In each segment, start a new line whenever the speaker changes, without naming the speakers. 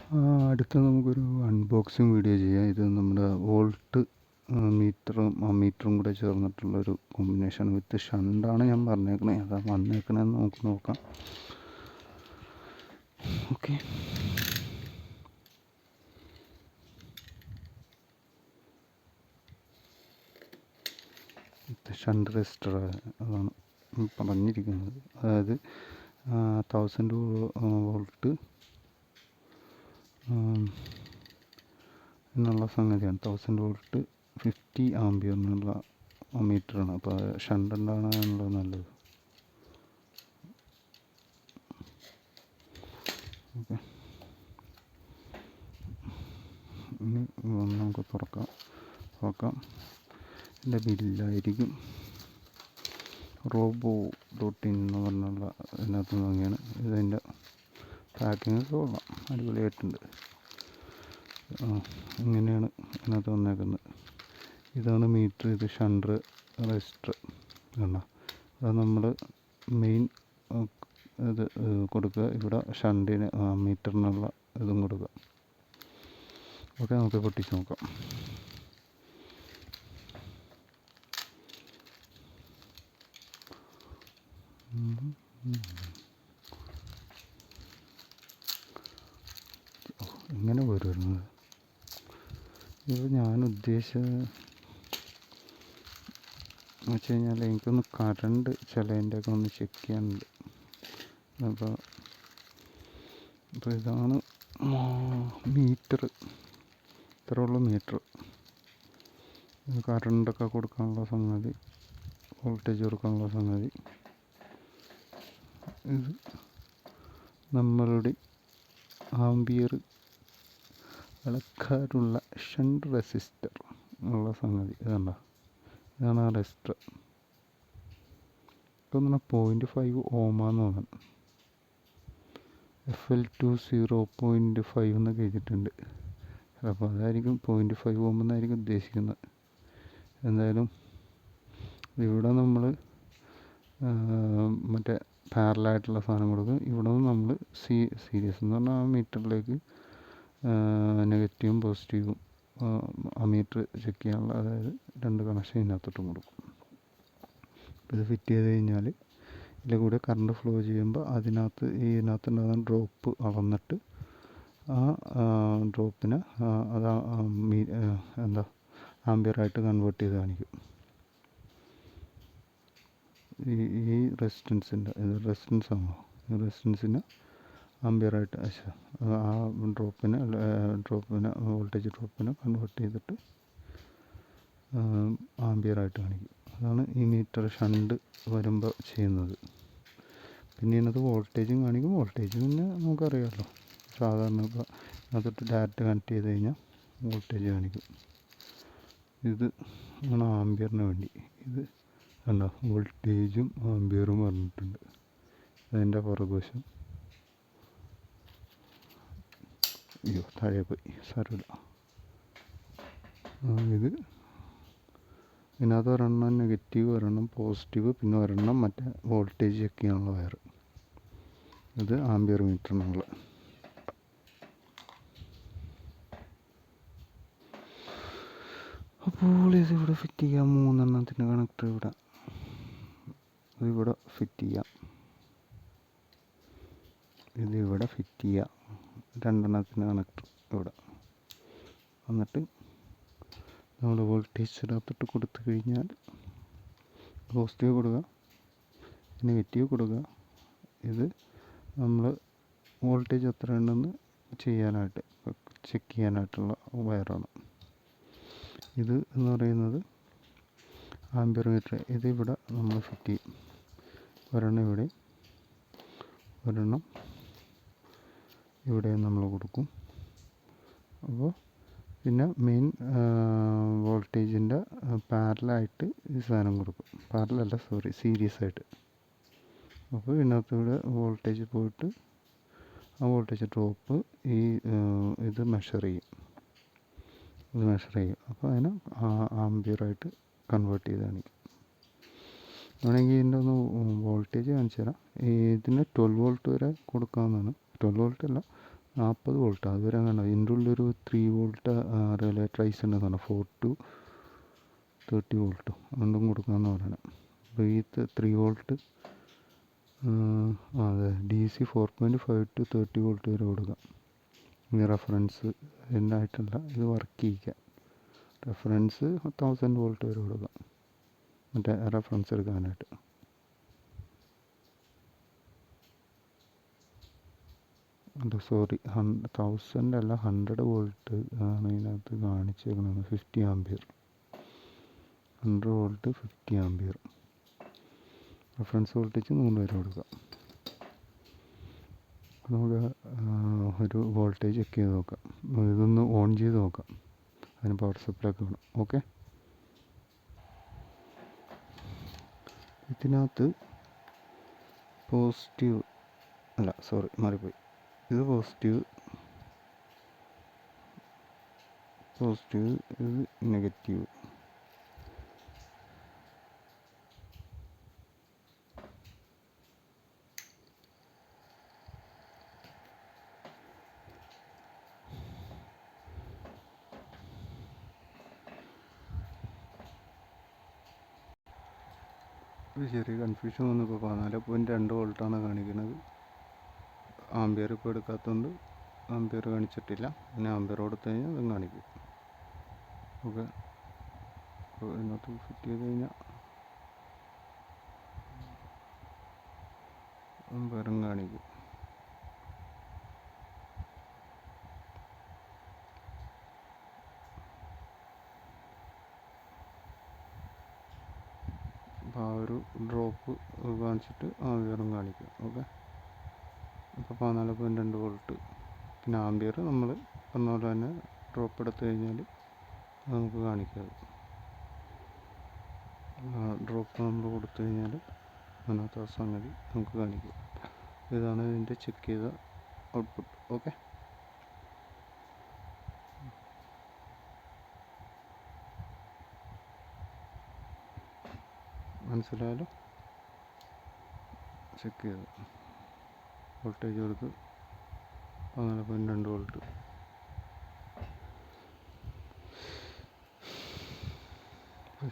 അടുത്ത നമുക്കൊരു unboxing video ചെയ്യാം. ഇത് നമ്മുടെ വോൾട്ട് മീറ്ററും അമ്മീറ്ററും കൂടെ ചേർന്നിട്ടുള്ളൊരു കോമ്പിനേഷൻ വിത്ത് ഷണ്ടാണ് ഞാൻ പറഞ്ഞേക്കണേ. അതാ വന്നേക്കണേന്ന് നമുക്ക് നോക്കാം. ഓക്കെ, ഷണ്ട് റെസിസ്റ്റർ അതാണ് പറഞ്ഞിരിക്കുന്നത്. അതായത് 1000 വോൾട്ട് എന്നുള്ള സംഗതിയാണ്. 1000 വോൾട്ട് 50 ആംബിയർ എന്നുള്ള മീറ്ററാണ്. അപ്പോൾ ഷണ്ട് ഉണ്ടാകാനുള്ളത് നല്ലത്. ഓക്കെ, ഇനി നമുക്ക് തുറക്കാം. എൻ്റെ ബില്ലായിരിക്കും റോബോ.ഇൻ എന്ന് പറഞ്ഞുള്ള ഇതിനകത്ത് വാങ്ങിയാണ്. ഇതിൻ്റെ പാക്കിങ് കൊള്ളാം, അടിപൊളിയായിട്ടുണ്ട്. ഇങ്ങനെയാണ് ഇതിനകത്ത് വന്നേക്കുന്നത്. ഇതാണ് മീറ്റർ, ഇത് ഷണ്ട് റെസിസ്റ്റർ കണ്ടോ. അത് നമ്മൾ മെയിൻ ഇത് കൊടുക്കുക, ഇവിടെ ഷണ്ടിന് മീറ്ററിനുള്ള ഇതും കൊടുക്കുക. ഓക്കെ, നമുക്ക് പൊട്ടിച്ച് നോക്കാം. ഇങ്ങനെ വരുന്നത് ഇത് ഞാൻ ഉദ്ദേശിച്ചത് എന്ന് വെച്ച് കഴിഞ്ഞാൽ എനിക്കൊന്ന് കറണ്ട് ചിലതിൻ്റെയൊക്കെ ഒന്ന് ചെക്ക് ചെയ്യാനുണ്ട്. അപ്പോൾ ഇതാണ് മീറ്റർ, ഇത്രയുള്ള മീറ്റർ. കറണ്ടൊക്കെ കൊടുക്കാനുള്ള സംഗതി, വോൾട്ടേജ് കൊടുക്കാനുള്ള സംഗതി. ഇത് നമ്മളുടെ ആംബിയർ അളക്കാനുള്ള ഷണ്ട് റെസിസ്റ്റർ ഉള്ള സംഗതി ഇതുണ്ടോ. ഇതാണ് ആ റെസിസ്റ്റർ. ഇപ്പം 0.5 ഓമാന്ന് തോന്നുന്നു. FL20 0.5 എന്നൊക്കെ എഴുതിയിട്ടുണ്ട്. അപ്പോൾ അതായിരിക്കും 0.5 ഓം എന്നായിരിക്കും ഉദ്ദേശിക്കുന്നത്. എന്തായാലും ഇവിടെ നമ്മൾ മറ്റേ പാരലായിട്ടുള്ള സാധനം കൊടുക്കും. ഇവിടെ നിന്ന് നമ്മൾ സീരീസ് എന്ന് പറഞ്ഞാൽ ആ മീറ്ററിലേക്ക് നെഗറ്റീവും പോസിറ്റീവും അമ്മീറ്റർ ചെക്ക് ചെയ്യാനുള്ള, അതായത് 2 കണക്ഷൻ ഇതിനകത്തോട്ടും കൊടുക്കും. ഇത് ഫിറ്റ് ചെയ്ത് കഴിഞ്ഞാൽ ഇതിൽ കൂടെ കറണ്ട് ഫ്ലോ ചെയ്യുമ്പോൾ ഇതിനകത്തുണ്ടാകുന്ന ഡ്രോപ്പ് അളന്നിട്ട് ആ ഡ്രോപ്പിനെ അത് എന്താ ആംബിയറായിട്ട് കൺവേർട്ട് ചെയ്ത് കാണിക്കും. ഈ റെസിസ്റ്റൻസിൻ്റെ ഇത് റെസിസ്റ്റൻസ് ആണോ, ഈ റെസിസ്റ്റൻസിന് ആംബിയറായിട്ട് ആ ഡ്രോപ്പിനെ വോൾട്ടേജ് ഡ്രോപ്പിനെ കൺവേർട്ട് ചെയ്തിട്ട് ആംബിയറായിട്ട് കാണിക്കും. അതാണ് ഈ മീറ്റർ ഷണ്ട് വരുമ്പോൾ ചെയ്യുന്നത്. പിന്നെ ഇതിനകത്ത് വോൾട്ടേജും കാണിക്കും. വോൾട്ടേജ് പിന്നെ നമുക്കറിയാമല്ലോ, സാധാരണ ഇപ്പോൾ അതിട്ട് ഡയറക്റ്റ് കണക്ട് ചെയ്ത് കഴിഞ്ഞാൽ വോൾട്ടേജ് കാണിക്കും. ഇത് ആണ് ആംബിയറിന് വേണ്ടി. ഇത് കണ്ടോ, വോൾട്ടേജും ആംബിയറും പറഞ്ഞിട്ടുണ്ട്. അതിൻ്റെ പുറകുവശം അയ്യോ താഴെ പോയി, സാരമില്ല. ഇത് ഇതിനകത്ത് ഒരെണ്ണം നെഗറ്റീവ്, ഒരെണ്ണം പോസിറ്റീവ്, പിന്നെ ഒരെണ്ണം മറ്റേ വോൾട്ടേജ് ചെക്ക് ചെയ്യാനുള്ള വയർ. ഇത് ആംബിയർ മീറ്ററിനുള്ള. അപ്പോൾ ഇതിവിടെ ഫിറ്റ് ചെയ്യാം. 3 എണ്ണത്തിൻ്റെ കണക്ടർ ഇതിവിടെ ഫിറ്റ് ചെയ്യാം. ഇതിവിടെ ഫിറ്റ് ചെയ്യാം. 2 എണ്ണത്തിൻ്റെ കണക്ടർ ഇവിടെ. എന്നിട്ട് നമ്മൾ വോൾട്ടേജ് ഇതിനകത്തോട്ട് കൊടുത്തു കഴിഞ്ഞാൽ പോസിറ്റീവ് കൊടുക്കുക, നെഗറ്റീവ് കൊടുക്കുക. ഇത് നമ്മൾ വോൾട്ടേജ് എത്ര ഉണ്ടെന്ന് ചെയ്യാനായിട്ട് ചെക്ക് ചെയ്യാനായിട്ടുള്ള വയറാണ്. ഇത് എന്ന് പറയുന്നത് ആംബിയർ മീറ്റർ. ഇതിവിടെ നമ്മൾ ഫിറ്റ് ചെയ്യും. ഒരെണ്ണം ഇവിടെ, ഒരെണ്ണം ഇവിടെ നമ്മൾ കൊടുക്കും. അപ്പോൾ പിന്നെ മെയിൻ വോൾട്ടേജിൻ്റെ പാരലായിട്ട് ഈ സാധനം കൊടുക്കും. പാരലല്ല, സീരീസ് ആയിട്ട്. അപ്പോൾ ഇതിനകത്തൂടെ വോൾട്ടേജ് പോയിട്ട് ആ വോൾട്ടേജ് ഡ്രോപ്പ് ഇത് മെഷർ ചെയ്യും. അപ്പോൾ അതിനെ ആംബിയറായിട്ട് കൺവേർട്ട് ചെയ്ത് കാണിക്കും. വേണമെങ്കിൽ ഇതിൻ്റെ ഒന്ന് വോൾട്ടേജ് കാണിച്ചു തരാം. ഇതിന് 12 വോൾട്ട് വരെ കൊടുക്കാവുന്നതാണ്. 12 വോൾട്ട് അല്ല, 40 വോൾട്ട് അതുവരെ അങ്ങനെ ഇതിൻ്റെ ഉള്ളിലൊരു 3 വോൾട്ട് റിലേ ട്രൈസ് ഉണ്ടെന്ന് പറഞ്ഞു. 4 to 30 വോൾട്ട് രണ്ടും കൊടുക്കാമെന്ന് പറയണം. അപ്പോൾ ഈ 3 വോൾട്ട് അതെ DC 4.5 to 30 വോൾട്ട് വരെ കൊടുക്കാം. ഈ റെഫറൻസ് എന്നായിട്ടല്ല ഇത് വർക്ക് ചെയ്യിക്കാം. റെഫറൻസ് 1000 വോൾട്ട് വരെ കൊടുക്കാം മറ്റേ റെഫറൻസ് എടുക്കാനായിട്ട്. സോറി 1000 അല്ല 100 വോൾട്ട് ആണ് ഇതിനകത്ത് കാണിച്ചേക്കുന്നത്. 50 ampere 100 volt 50 ampere reference voltage 3 വരെ കൊടുക്കാം. നമുക്ക് ഒരു വോൾട്ടേജ് ചെക്ക് ചെയ്ത് നോക്കാം. ഇതൊന്ന് ഓൺ ചെയ്ത് നോക്കാം. അതിന് പവർ സപ്ലൈ ഒക്കെ വേണം. ഓക്കെ, ഇതിനകത്ത് പോസിറ്റീവ് അല്ല സോറി മാറിപ്പോയി. ഇത് പോസിറ്റീവ് ഇത് നെഗറ്റീവ്. ഒരു ചെറിയ കൺഫ്യൂഷൻ വന്നപ്പോൾ 14.2 വോൾട്ടാണ് കാണിക്കുന്നത്. ആംബിയർ ഇപ്പോൾ എടുക്കാത്തതുകൊണ്ട് ആംബിയർ കാണിച്ചിട്ടില്ല. പിന്നെ ആംബിയർ കൊടുത്തു കഴിഞ്ഞാൽ അതും കാണിക്കും. ഓക്കെ, അപ്പോൾ ഇതിനകത്ത് ഫിറ്റ് ചെയ്ത് കഴിഞ്ഞാൽ ആംബിയറും കാണിക്കും. അപ്പോൾ ആ ഒരു ഡ്രോപ്പ് കാണിച്ചിട്ട് ആംബിയറും കാണിക്കും. ഓക്കെ, ഇപ്പോൾ 14.2 വോൾട്ട്. പിന്നെ ആംബിയർ നമ്മൾ പറഞ്ഞ പോലെ തന്നെ ഡ്രോപ്പ് എടുത്തു കഴിഞ്ഞാൽ നമുക്ക് കാണിക്കാം. ഡ്രോപ്പ് നമ്മൾ കൊടുത്തു കഴിഞ്ഞാൽ അതിനകത്ത് ആ സംഗതി നമുക്ക് കാണിക്കും. ഇതാണ് ഇതിൻ്റെ ചെക്ക് ചെയ്ത ഔട്ട്പുട്ട്. ഓക്കെ, മനസ്സിലായാലും ചെക്ക് ചെയ്ത് വോൾട്ടേജ് കൊടുത്ത് 14.2 വോൾട്ട്.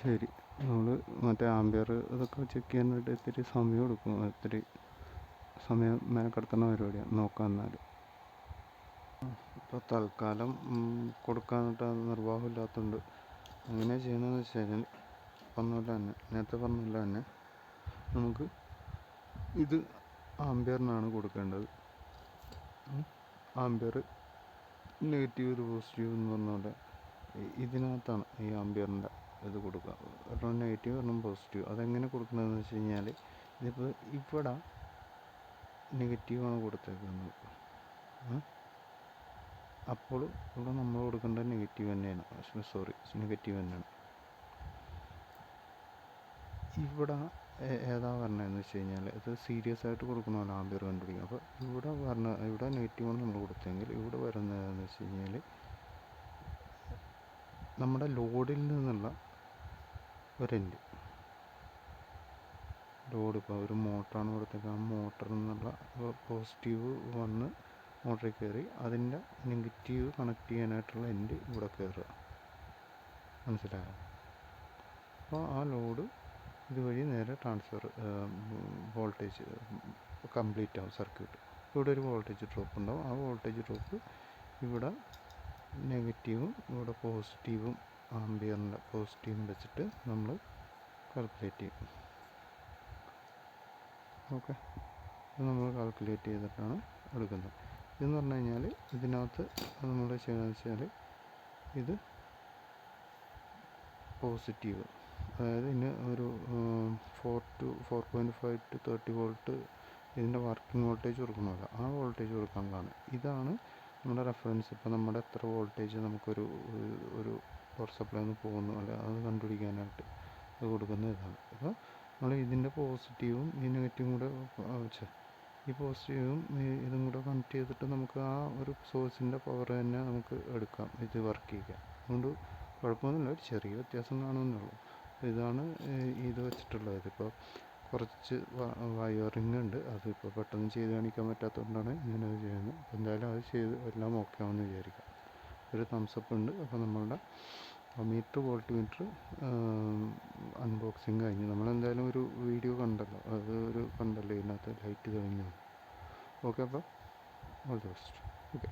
ശരി, നമ്മൾ മറ്റേ ആംബിയർ ഇതൊക്കെ ചെക്ക് ചെയ്യാനായിട്ട് ഇത്തിരി സമയം എടുക്കും. ഇത്തിരി സമയം മെനക്കെടുത്തുന്ന പരിപാടിയാണ്. നോക്കാം എന്നാൽ. ഇപ്പോൾ തൽക്കാലം കൊടുക്കാനായിട്ട് നിർവാഹമില്ലാത്തതുകൊണ്ട് എങ്ങനെ ചെയ്യണമെന്ന് വെച്ച് കഴിഞ്ഞാൽ നേരത്തെ പറഞ്ഞ തന്നെ നമുക്ക് ഇത് ആംബിയറിനാണ് കൊടുക്കേണ്ടത്. ആംബിയർ നെഗറ്റീവ് ഇത് പോസിറ്റീവ് എന്ന് പറഞ്ഞ ഇതിനകത്താണ് ഈ ആംബിയറിൻ്റെ ഇത് കൊടുക്കുക. ഒരെണ്ണം നെഗറ്റീവ് ഒരെണ്ണം പോസിറ്റീവ്. അതെങ്ങനെ കൊടുക്കണമെന്ന് വെച്ച് കഴിഞ്ഞാൽ ഇതിപ്പോൾ ഇവിടെ നെഗറ്റീവാണ് കൊടുത്തേക്കുന്നത്. അപ്പോൾ ഇവിടെ നമ്മൾ കൊടുക്കേണ്ടത് നെഗറ്റീവ് തന്നെയാണ്. നെഗറ്റീവ് തന്നെയാണ്. ഇവിടെ ഏതാ പറഞ്ഞതെന്ന് വെച്ച് കഴിഞ്ഞാൽ ഇത് സീരിയസ് ആയിട്ട് കൊടുക്കണമല്ലോ ആംബിയർ കണ്ടുപിടിക്കും. അപ്പോൾ ഇവിടെ നെഗറ്റീവാണ് നമ്മൾ കൊടുത്തെങ്കിൽ ഇവിടെ വരുന്നതെന്ന് വെച്ച് കഴിഞ്ഞാൽ നമ്മുടെ ലോഡിൽ നിന്നുള്ള ഒരെൻഡ്. ലോഡ് ഇപ്പോൾ ഒരു മോട്ടറാണ് കൊടുത്തേക്കുക. ആ മോട്ടറിൽ നിന്നുള്ള പോസിറ്റീവ് വന്ന് മോട്ടറിൽ കയറി അതിൻ്റെ നെഗറ്റീവ് കണക്ട് ചെയ്യാനായിട്ടുള്ള എൻഡ് ഇവിടെ കയറുക. മനസ്സിലായോ? അപ്പോൾ ആ ലോഡ് ഇതുവഴി നേരെ ട്രാൻസ്ഫർ വോൾട്ടേജ് കംപ്ലീറ്റ് ആവും സർക്യൂട്ട്. ഇവിടെ ഒരു വോൾട്ടേജ് ഡ്രോപ്പ് ഉണ്ടാവും. ആ വോൾട്ടേജ് ഡ്രോപ്പ് ഇവിടെ നെഗറ്റീവും ഇവിടെ പോസിറ്റീവും ആംബിയറിൻ്റെ പോസിറ്റീവും വെച്ചിട്ട് നമ്മൾ കാൽക്കുലേറ്റ് ചെയ്യും. ഓക്കെ, ഇത് നമ്മൾ കാൽക്കുലേറ്റ് ചെയ്തിട്ടാണ് എടുക്കുന്നത്. ഇതെന്ന് പറഞ്ഞു കഴിഞ്ഞാൽ ഇതിനകത്ത് നമ്മൾ ചെയ്യുന്നതെന്ന് വെച്ചാൽ ഇത് പോസിറ്റീവ്, അതായത് ഇതിന് ഒരു 4.5 to 30 വോൾട്ട് ഇതിൻ്റെ വർക്കിംഗ് വോൾട്ടേജ് കൊടുക്കണമല്ലോ. ആ വോൾട്ടേജ് കൊടുക്കാനുള്ളതാണ്. ഇതാണ് നമ്മുടെ റെഫറൻസ്. ഇപ്പോൾ നമ്മുടെ എത്ര വോൾട്ടേജ് നമുക്കൊരു പവർ സപ്ലൈ ഒന്ന് പോകുന്നു അല്ല അത് കണ്ടുപിടിക്കാനായിട്ട് അത് കൊടുക്കുന്ന ഇതാണ്. അപ്പോൾ നമ്മൾ ഇതിൻ്റെ പോസിറ്റീവും ഈ നെഗറ്റീവും കൂടെ ഈ പോസിറ്റീവും ഇതും കൂടെ കണക്ട് ചെയ്തിട്ട് നമുക്ക് ആ ഒരു സോഴ്സിൻ്റെ പവർ തന്നെ നമുക്ക് എടുക്കാം, ഇത് വർക്ക് ചെയ്യാം. അതുകൊണ്ട് കുഴപ്പമൊന്നുമില്ല, ഒരു ചെറിയ വ്യത്യാസം കാണുമെന്നുള്ളൂ. ഇതാണ് ഇത് വെച്ചിട്ടുള്ളത്. ഇപ്പോൾ കുറച്ച് വയറിങ് ഉണ്ട്, അതിപ്പോൾ പെട്ടെന്ന് ചെയ്ത് കാണിക്കാൻ പറ്റാത്തതുകൊണ്ടാണ് ഇങ്ങനെ ചെയ്യുന്നത്. അപ്പോൾ എന്തായാലും അത് ചെയ്ത് എല്ലാം ഓക്കെ ആവുമെന്ന് വിചാരിക്കാം. ഒരു തംസപ്പ് ഉണ്ട്. അപ്പോൾ നമ്മളുടെ അമ്മീറ്റർ വോൾട്ട് മീറ്റർ അൺബോക്സിങ് കഴിഞ്ഞ്. നമ്മളെന്തായാലും ഒരു വീഡിയോ കണ്ടല്ലോ, അത് കണ്ടല്ലോ ഇതിനകത്ത് ലൈറ്റ് തെളിഞ്ഞു. ഓക്കെ, അപ്പോൾ ഓൾ ദി ബെസ്റ്റ്. ഓക്കെ.